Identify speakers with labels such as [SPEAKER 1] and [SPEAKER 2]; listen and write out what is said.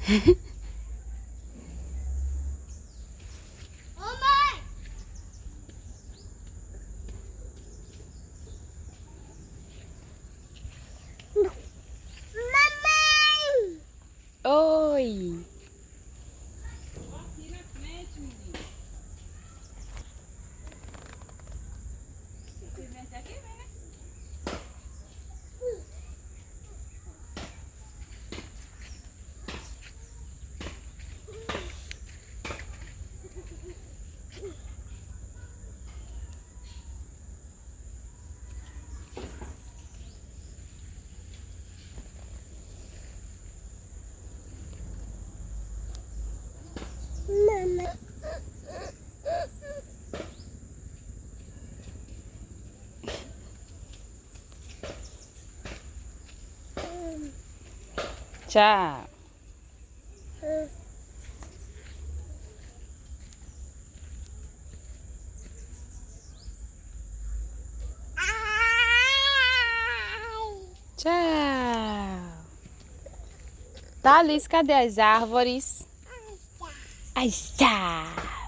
[SPEAKER 1] Ô, mãe! Mamãe!
[SPEAKER 2] Oi!
[SPEAKER 3] Aqui na frente, menino. Experimenta aqui, né?
[SPEAKER 1] Mamãe.
[SPEAKER 2] Tchau. Tchau. Thales, cadê as árvores? Ai, tchau.